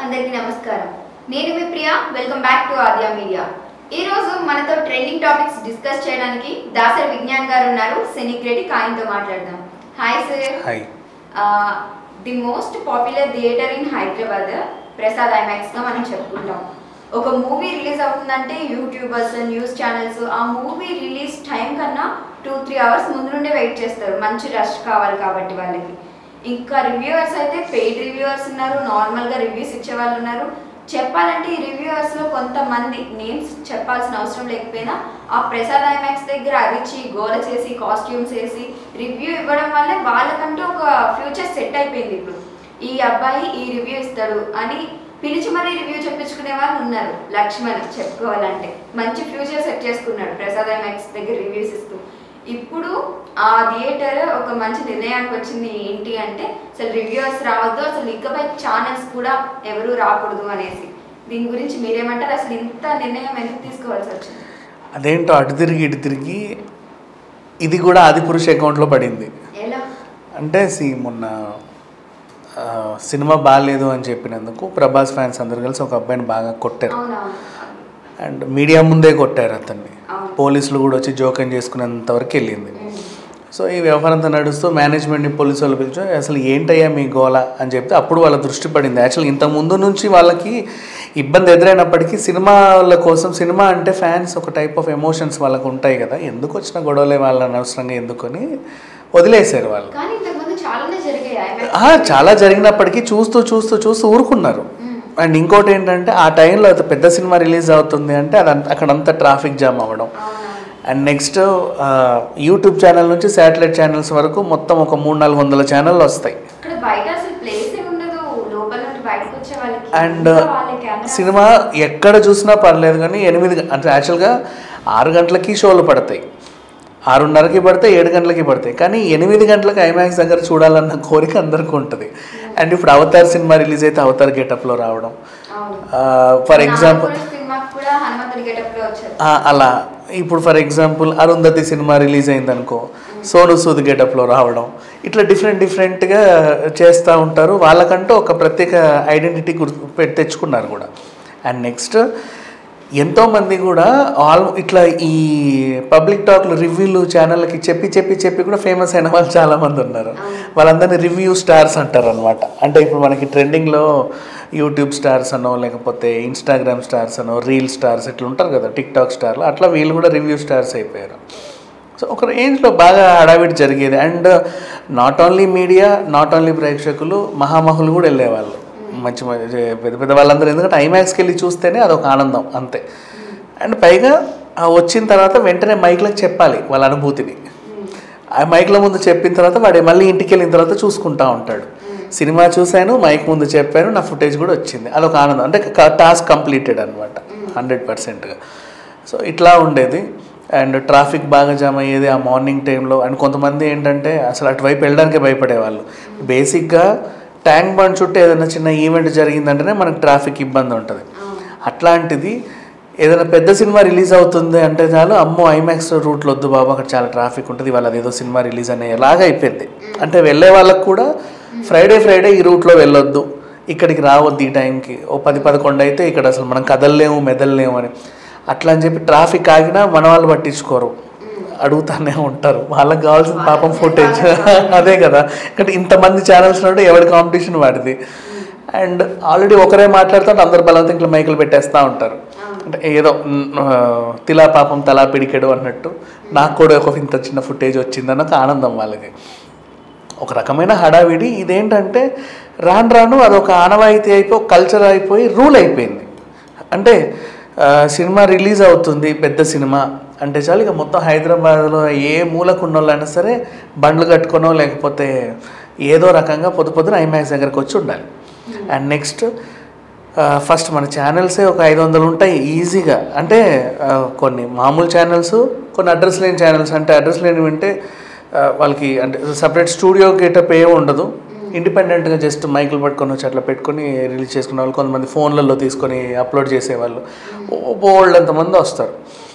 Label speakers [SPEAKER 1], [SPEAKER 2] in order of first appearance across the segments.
[SPEAKER 1] అందరికీ నమస్కారం. నేను మీ Priya. Welcome back to Aadya media. ఈ రోజు మనతో ట్రెండింగ్ టాపిక్స్ డిస్కస్ చేయడానికి దాసరి విజ్ఞాన్ గారు ఉన్నారు. సెనిగ్రేటి కాయిన్తో మాట్లాడదాం. Hi sir.
[SPEAKER 2] Hi.
[SPEAKER 1] The most popular theatre in Hyderabad Prasad IMAX గా మనం చెప్పుకుంటాం. ఒక మూవీ రిలీజ్ అవుతుందంటే యూట్యూబర్స్, న్యూస్ ఛానల్స్ ఆ మూవీ రిలీజ్ టైం కన్నా 2-3 అవర్స్ ముందు నుండే వెయిట్ చేస్తారు. మంచి రష్ కావాలి కాబట్టి వాళ్ళకి. ఇంకా రివ్యూవర్స్ అయితే పెయిడ్ రివ్యూవర్స్ ఉన్నారు, నార్మల్గా రివ్యూస్ ఇచ్చే వాళ్ళు ఉన్నారు. చెప్పాలంటే ఈ రివ్యూవర్స్లో కొంతమంది నేమ్స్ చెప్పాల్సిన అవసరం లేకపోయినా ఆ ప్రసాద్ ఐమాక్స్ దగ్గర అరిచి గోల చేసి కాస్ట్యూమ్స్ వేసి రివ్యూ ఇవ్వడం వల్లే వాళ్ళకంటూ ఒక ఫ్యూచర్ సెట్ అయిపోయింది. ఇప్పుడు ఈ అబ్బాయి ఈ రివ్యూ ఇస్తాడు అని పిలిచి మరీ రివ్యూ చెప్పించుకునే వాళ్ళు ఉన్నారు. లక్ష్మణ్ చెప్పుకోవాలంటే మంచి ఫ్యూచర్ సెట్ చేసుకున్నాడు ప్రసాద్ ఐమాక్స్ దగ్గర రివ్యూస్ ఇస్తూ. ఇప్పుడు ఆ థియేటర్ ఒక మంచి నిర్ణయానికి వచ్చింది. ఏంటి అంటే అసలు రివ్యూవర్స్ రావద్దు, అసలు ఇకపై ఛానల్స్ కూడా ఎవరు రాకూడదు అనేసి. దీని గురించి మీరేమంటారు? అసలు ఇంత నిర్ణయం ఎందుకు తీసుకోవాల్సి వచ్చింది?
[SPEAKER 2] అదేంటో అటు తిరిగి ఇటు తిరిగి ఇది కూడా ఆదిపురుష్ అకౌంట్లో పడింది.
[SPEAKER 1] ఎలా
[SPEAKER 2] అంటే మొన్న సినిమా బాగాలేదు అని చెప్పినందుకు ప్రభాస్ ఫ్యాన్స్ అందరు కలిసి ఒక అబ్బాయిని బాగా కొట్టారు. అండ్ మీడియా ముందే కొట్టారు అతన్ని. పోలీసులు కూడా వచ్చి జోక్యం చేసుకునేంత వరకు వెళ్ళింది. సో ఈ వ్యవహారం అంతా నడుస్తూ మేనేజ్మెంట్ని పోలీసు వాళ్ళు పిలిచి అసలు ఏంటయ్యా మీ గోల అని చెప్తే అప్పుడు వాళ్ళ దృష్టి పడింది. యాక్చువల్గా ఇంత ముందు నుంచి వాళ్ళకి ఇబ్బంది ఎదురైనప్పటికీ సినిమాల కోసం, సినిమా అంటే ఫ్యాన్స్ ఒక టైప్ ఆఫ్ ఎమోషన్స్ వాళ్ళకు ఉంటాయి కదా, ఎందుకు వచ్చిన గొడవలే వాళ్ళని అనవసరంగా ఎందుకొని వదిలేశారు వాళ్ళు. చాలా జరిగినప్పటికీ చూస్తూ చూస్తూ చూస్తూ ఊరుకున్నారు. అండ్ ఇంకోటి ఏంటంటే ఆ టైంలో పెద్ద సినిమా రిలీజ్ అవుతుంది అంటే అక్కడంతా ట్రాఫిక్ జామ్ అవ్వడం. అండ్ నెక్స్ట్ యూట్యూబ్ ఛానల్ నుంచి శాటిలైట్ ఛానల్స్ వరకు మొత్తం ఒక 300-400 ఛానళ్ళు వస్తాయి. అండ్ సినిమా ఎక్కడ చూసినా పర్లేదు కానీ 8 అంటే యాక్చువల్గా 6 గంటలకి షోలు పడతాయి, 6:30కి పడతాయి, 7 గంటలకి పడతాయి. కానీ 8 గంటలకు ఐమాక్స్ దగ్గర చూడాలన్న కోరిక అందరికీ ఉంటుంది. అండ్ ఇప్పుడు అవతార్ సినిమా రిలీజ్ అయితే అవతార్ గెటప్లో రావడం, ఫర్ ఎగ్జాంపుల్ అలా. ఇప్పుడు for example Arundhati cinema release అయిందనుకో సోను సూద్ గెటప్లో రావడం, ఇట్లా డిఫరెంట్గా చేస్తూ ఉంటారు. వాళ్ళకంటూ ఒక ప్రత్యేక ఐడెంటిటీ తెచ్చుకున్నారు కూడా. అండ్ నెక్స్ట్ ఎంతోమంది కూడా ఇట్లా ఈ పబ్లిక్ టాక్లు రివ్యూలు ఛానళ్ళకి చెప్పి కూడా ఫేమస్ అయిన వాళ్ళు చాలామంది ఉన్నారు. వాళ్ళందరినీ రివ్యూ స్టార్స్ అంటారు అనమాట. అంటే ఇప్పుడు మనకి ట్రెండింగ్లో యూట్యూబ్ స్టార్స్ అనో లేకపోతే ఇన్స్టాగ్రామ్ స్టార్స్ అనో రీల్ స్టార్స్ ఇట్లా ఉంటారు కదా, టిక్టాక్ స్టార్లు, అట్లా వీళ్ళు కూడా రివ్యూ స్టార్స్ అయిపోయారు. సో ఒక రేంజ్లో బాగా హడావిడి జరిగేది. And not only media, not only ప్రేక్షకులు, మహామహులు కూడా వెళ్ళేవాళ్ళు, మంచి పెద్ద వాళ్ళందరూ. ఎందుకంటే ఐమాక్స్కి వెళ్ళి చూస్తేనే అదొక ఆనందం అంతే. అండ్ పైగా వచ్చిన తర్వాత వెంటనే మైక్లకు చెప్పాలి వాళ్ళ అనుభూతిని. ఆ మైక్ల ముందు చెప్పిన తర్వాత వాడు మళ్ళీ ఇంటికి వెళ్ళిన తర్వాత చూసుకుంటూ ఉంటాడు. సినిమా చూశాను, మైక్ ముందు చెప్పాను, నా ఫుటేజ్ కూడా వచ్చింది, అదొక ఆనందం. అంటే టాస్క్ కంప్లీటెడ్ అనమాట 100%గా. సో ఇట్లా ఉండేది. అండ్ ట్రాఫిక్ బాగా జామ్ అయ్యేది ఆ మార్నింగ్ టైంలో. అండ్ కొంతమంది ఏంటంటే అసలు అటువైపు వెళ్ళడానికే భయపడేవాళ్ళు. బేసిక్గా ట్యాంక్ బండ్ చుట్టూ ఏదైనా చిన్న ఈవెంట్ జరిగిందంటేనే మనకు ట్రాఫిక్ ఇబ్బంది ఉంటుంది. అట్లాంటిది ఏదైనా పెద్ద సినిమా రిలీజ్ అవుతుంది అంటే చాలు, అమ్మో ఐమాక్స్ రూట్లో వద్దు బాబు అక్కడ చాలా ట్రాఫిక్ ఉంటుంది, వాళ్ళ అదేదో సినిమా రిలీజ్ అనేలాగా అయిపోయింది. అంటే వెళ్ళే వాళ్ళకు కూడా ఫ్రైడే ఈ రూట్లో వెళ్ళొద్దు, ఇక్కడికి రావద్దు ఈ టైంకి, ఓ 10-11 అయితే ఇక్కడ అసలు మనం కదలలేము మెదలలేము అని అట్లా అని చెప్పి ట్రాఫిక్ ఆగినా మన వాళ్ళు పట్టించుకోరు, అడుగుతానే ఉంటారు. వాళ్ళకి కావాల్సిన పాపం ఫుటేజ్ అదే కదా. అంటే ఇంతమంది ఛానల్స్ ఉంటే ఎవరి కాంపిటీషన్ వాడిది. అండ్ ఆల్రెడీ ఒకరే మాట్లాడుతుంటే అందరు బలవంతం ఇట్లా మైకులు పెట్టేస్తూ ఉంటారు. అంటే ఏదో తిలా పాపం తలా పిడికెడు అన్నట్టు నాకు కూడా ఒక ఇంత చిన్న ఫుటేజ్ వచ్చిందన్న ఒక ఆనందం వాళ్ళకి. ఒక రకమైన హడావిడి. ఇదేంటంటే రాను అదొక ఆనవాయితీ అయిపోయి ఒక కల్చర్ అయిపోయి రూల్ అయిపోయింది. అంటే సినిమా రిలీజ్ అవుతుంది పెద్ద సినిమా అంటే చాలు ఇక మొత్తం హైదరాబాద్లో ఏ మూలకు వాళ్ళైనా సరే బండ్లు కట్టుకోనో లేకపోతే ఏదో రకంగా పొద్దున ఐమాక్స్ దగ్గరకు వచ్చి ఉండాలి. అండ్ నెక్స్ట్ ఫస్ట్ మన ఛానల్సే ఒక 500 ఉంటాయి ఈజీగా. అంటే కొన్ని మామూలు ఛానల్స్, కొన్ని అడ్రస్ లేని ఛానల్స్. అంటే అడ్రస్ లేని వింటే వాళ్ళకి అంటే సపరేట్ స్టూడియో గెటప్ ఏమి ఉండదు, ఇండిపెండెంట్గా జస్ట్ మైకులు పట్టుకొని వచ్చి అట్లా పెట్టుకొని రిలీజ్ చేసుకునే వాళ్ళు, కొంతమంది ఫోన్లలో తీసుకొని అప్లోడ్ చేసేవాళ్ళు, బోల్డ్ అంతమంది వస్తారు.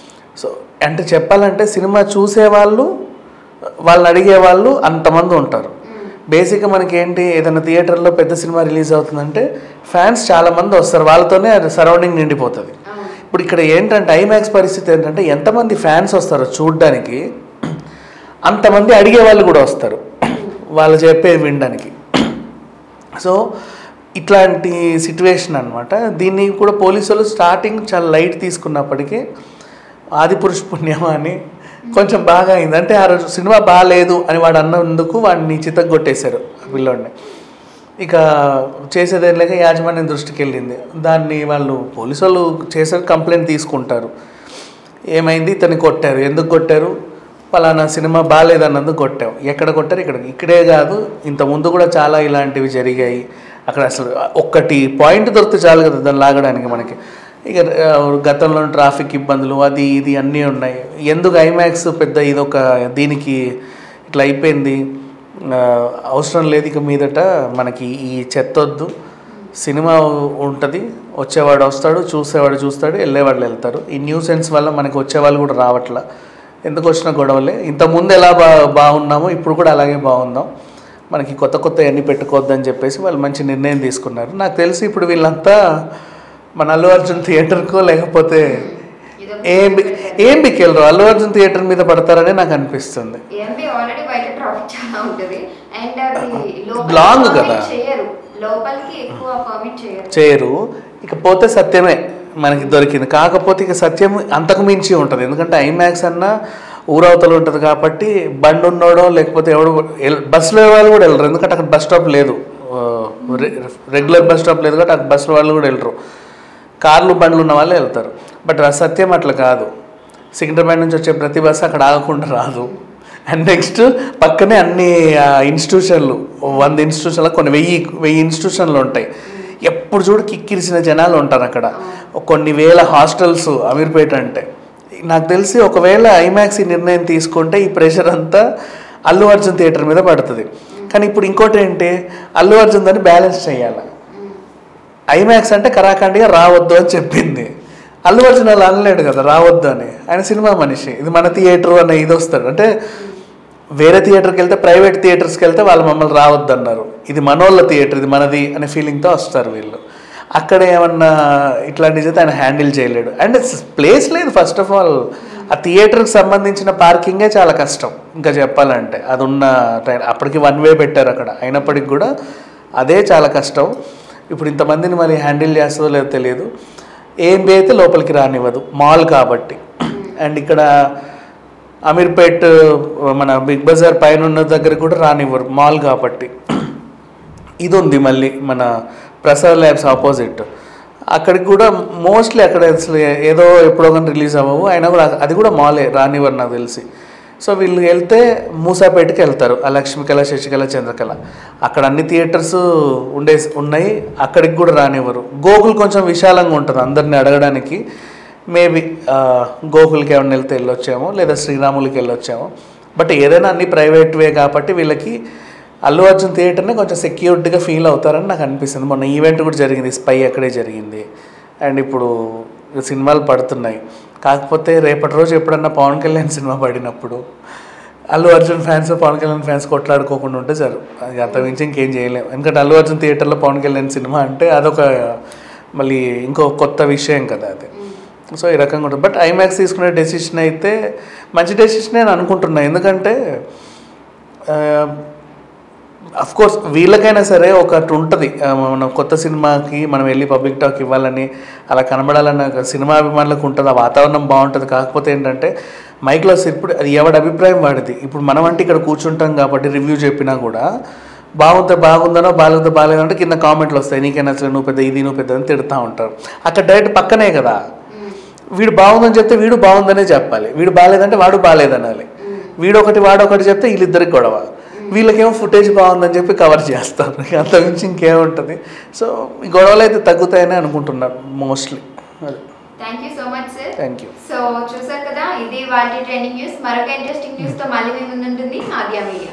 [SPEAKER 2] సో అంటే చెప్పాలంటే సినిమా చూసేవాళ్ళు వాళ్ళని అడిగేవాళ్ళు అంతమంది ఉంటారు. బేసిక్గా మనకి ఏంటి, ఏదైనా థియేటర్లో పెద్ద సినిమా రిలీజ్ అవుతుందంటే ఫ్యాన్స్ చాలామంది వస్తారు, వాళ్ళతోనే అది సరౌండింగ్ నిండిపోతుంది. ఇప్పుడు ఇక్కడ ఏంటంటే ఐమాక్స్ పరిస్థితి ఏంటంటే ఎంతమంది ఫ్యాన్స్ వస్తారో చూడడానికి అంతమంది అడిగే వాళ్ళు కూడా వస్తారు వాళ్ళు చెప్పేది వినడానికి. సో ఇట్లాంటి సిట్యువేషన్ అనమాట. దీన్ని కూడా పోలీసులు స్టార్టింగ్ చాలా లైట్ తీసుకున్నప్పటికీ ఆదిపురుష్ పుణ్యమా అని కొంచెం బాగా అయింది. అంటే ఆ రోజు సినిమా బాగాలేదు అని వాడు అన్నందుకు వాడిని చితగ్గొట్టేశారు పిల్లోడిని. ఇక చేసేదేం లేక యాజమాన్యం దృష్టికి వెళ్ళింది. దాన్ని వాళ్ళు పోలీసు వాళ్ళు చేశారు, కంప్లైంట్ తీసుకుంటారు. ఏమైంది, ఇతన్ని కొట్టారు. ఎందుకు కొట్టారు, పలానా సినిమా బాగాలేదన్నందుకు కొట్టావు. ఎక్కడ కొట్టారు, ఇక్కడే కాదు, ఇంతకుముందు కూడా చాలా ఇలాంటివి జరిగాయి. అక్కడ అసలు ఒక్కటి పాయింట్ దొరికితే చాలు కదా దాన్ని లాగడానికి మనకి. ఇక గతంలో ట్రాఫిక్ ఇబ్బందులు అది ఇది అన్నీ ఉన్నాయి. ఎందుకు ఐమాక్స్ పెద్ద ఇదొక దీనికి ఇట్లా అయిపోయింది, అవసరం లేదు ఇక మీదట మనకి ఈ చెత్తొద్దు, సినిమా ఉంటుంది, వచ్చేవాడు వస్తాడు, చూసేవాడు చూస్తాడు, వెళ్ళేవాళ్ళు వెళ్తారు. ఈ న్యూసెన్స్ వల్ల మనకి వచ్చేవాళ్ళు కూడా రావట్లా, ఎందుకు వచ్చిన గొడవలే. ఇంతకుముందు ఎలా బాగున్నామో ఇప్పుడు కూడా అలాగే బాగుందాం, మనకి కొత్త కొత్త అన్నీ పెట్టుకోవద్దని చెప్పేసి వాళ్ళు మంచి నిర్ణయం తీసుకున్నారు. నాకు తెలిసి ఇప్పుడు వీళ్ళంతా మన అల్లు అర్జున్ థియేటర్కో లేకపోతే ఏం బికెళ్ళరు, అల్లు అర్జున్ థియేటర్ మీద పడతారని నాకు అనిపిస్తుంది. లాంగ్ కదా చేయరు. ఇకపోతే సత్యమే మనకి దొరికింది. కాకపోతే ఇక సత్యం అంతకు మించి ఉంటుంది. ఎందుకంటే ఐమాక్స్ అన్నా ఊరవతలు ఉంటుంది కాబట్టి బండి ఉన్నోడో లేకపోతే ఎవడో బస్సులో వాళ్ళు కూడా వెళ్ళరు. ఎందుకంటే అక్కడ బస్ స్టాప్ లేదు, రెగ్యులర్ బస్ స్టాప్ లేదు కాబట్టి అక్కడ బస్సులో వాళ్ళు కూడా వెళ్ళరు. కార్లు బండ్లు ఉన్న వాళ్ళే వెళ్తారు. బట్ సత్యం అట్లా కాదు. సికింద్రాబాద్ నుంచి వచ్చే ప్రతి బస్సు అక్కడ ఆగకుండా రాదు. అండ్ నెక్స్ట్ పక్కనే అన్ని ఇన్స్టిట్యూషన్లు, 100 ఇన్స్టిట్యూషన్లు, కొన్ని 1000 ఇన్స్టిట్యూషన్లు ఉంటాయి. ఎప్పుడు చూడు కిక్కిరిసిన జనాలు ఉంటారు అక్కడ. కొన్ని వేల హాస్టల్స్ అమీర్పేట అంటే. నాకు తెలిసి ఒకవేళ ఐమాక్స్ నిర్ణయం తీసుకుంటే ఈ ప్రెషర్ అంతా అల్లు అర్జున్ థియేటర్ మీద పడుతుంది. కానీ ఇప్పుడు ఇంకోటి ఏంటి, అల్లు అర్జున్ దాన్ని బ్యాలెన్స్ చేయాలి. ఐమాక్స్ అంటే కరాఖండిగా రావద్దు అని చెప్పింది, అల్లు అర్జున్ అలా అనలేడు కదా రావద్దు అని. ఆయన సినిమా మనిషి, ఇది మన థియేటర్ అన్న ఇది వస్తాడు. అంటే వేరే థియేటర్కి వెళ్తే, ప్రైవేట్ థియేటర్స్కి వెళ్తే వాళ్ళు మమ్మల్ని రావద్దు అన్నారు, ఇది మనోళ్ళ థియేటర్, ఇది మనది అనే ఫీలింగ్తో వస్తారు వీళ్ళు. అక్కడ ఏమన్నా ఇట్లాంటివి అయితే ఆయన హ్యాండిల్ చేయలేడు. అండ్ ప్లేస్ లేదు ఫస్ట్ ఆఫ్ ఆల్. ఆ థియేటర్కి సంబంధించిన పార్కింగే చాలా కష్టం ఇంకా చెప్పాలంటే. అది ఉన్న ట్రైన్ అప్పటికి 1 వే పెట్టారు అక్కడ, అయినప్పటికి కూడా అదే చాలా కష్టం. ఇప్పుడు ఇంతమందిని మరి హ్యాండిల్ చేస్తుందో లేదో తెలియదు. ఏఎంబీ అయితే లోపలికి రానివ్వదు, మాల్ కాబట్టి. అండ్ ఇక్కడ అమీర్పేట్ మన బిగ్ బజార్ పైన ఉన్న దగ్గర కూడా రానివ్వరు, మాల్ కాబట్టి. ఇది ఉంది మళ్ళీ మన ప్రసాద్ ల్యాబ్స్ ఆపోజిట్, అక్కడికి కూడా మోస్ట్లీ అక్కడ అసలు ఏదో ఎప్పుడో కానీ రిలీజ్ అవ్వవు, అయినా కూడా అది కూడా మాలే, రానివ్వరు నాకు తెలిసి. సో వీళ్ళు వెళ్తే మూసాపేటకి వెళ్తారు, ఆ లక్ష్మీకళ, శశికళ, చంద్రకళ, అక్కడ అన్ని థియేటర్స్ ఉన్నాయి, అక్కడికి కూడా రానివ్వరు. గోకుల్ కొంచెం విశాలంగా ఉంటుంది అందరిని అడగడానికి, మేబీ గోకుల్కి ఏమైనా వెళ్తే వెళ్ళొచ్చామో, లేదా శ్రీరాములకి వెళ్ళొచ్చామో. బట్ ఏదైనా అన్ని ప్రైవేట్ వే కాబట్టి వీళ్ళకి అల్లు అర్జున్ థియేటర్ని కొంచెం సెక్యూర్డ్గా ఫీల్ అవుతారని నాకు అనిపిస్తుంది. మొన్న ఈవెంట్ కూడా జరిగింది, స్పై అక్కడే జరిగింది. అండ్ ఇప్పుడు సినిమాలు పడుతున్నాయి. కాకపోతే రేపటి రోజు ఎప్పుడన్నా పవన్ కళ్యాణ్ సినిమా పడినప్పుడు అల్లు అర్జున్ ఫ్యాన్స్ పవన్ కళ్యాణ్ ఫ్యాన్స్ కొట్లాడుకోకుండా ఉంటే సరే, అది అంతమించి ఇంకేం చేయలేము. ఎందుకంటే అల్లు అర్జున్ థియేటర్లో పవన్ కళ్యాణ్ సినిమా అంటే అదొక మళ్ళీ ఇంకో కొత్త విషయం కదా అది. సో ఈ రకంగా ఉంటుంది. బట్ ఐమాక్స్ తీసుకునే డెసిషన్ అయితే మంచి డెసిషనే అని అనుకుంటున్నాను. ఎందుకంటే అఫ్కోర్స్ వీళ్ళకైనా సరే ఒకటి ఉంటుంది, మనం కొత్త సినిమాకి మనం వెళ్ళి పబ్లిక్ టాక్ ఇవ్వాలని, అలా కనబడాలన్న సినిమా అభిమానులకు ఉంటుంది, ఆ వాతావరణం బాగుంటుంది. కాకపోతే ఏంటంటే మైక్లో ఇప్పుడు అది ఎవడి అభిప్రాయం వాడిది. ఇప్పుడు మనం అంటే ఇక్కడ కూర్చుంటాం కాబట్టి రివ్యూ చెప్పినా కూడా బాగుందనో బాగాలేదంటే కింద కామెంట్లు వస్తాయి, నీకైనా అసలు నువ్వు పెద్ద ఇది, నువ్వు పెద్ద అని తిడుతూ ఉంటారు. అక్కడ డైరెక్ట్ పక్కనే కదా, వీడు బాగుందని చెప్తే వీడు బాగుందనే చెప్పాలి, వీడు బాగాలేదంటే వాడు బాగాలేదనాలి. వీడొకటి వాడొకటి చెప్తే వీళ్ళిద్దరికి గొడవ. వీళ్ళకేమో ఫుటేజ్ బాగుందని చెప్పి కవర్ చేస్తారు, అంతకుమించి ఇంకేముంటుంది. సో ఈ గొడవలు అయితే తగ్గుతాయని అనుకుంటున్నారు mostly.
[SPEAKER 1] Thank you so much sir.
[SPEAKER 2] Thank you.
[SPEAKER 1] So చూసారు కదా, ఇది వాటి ట్రెండింగ్ న్యూస్. మరొక ఇంట్రెస్టింగ్ న్యూస్తో మళ్ళీ మీ ముందు ఉంటుంది ఆద్య మీడియా.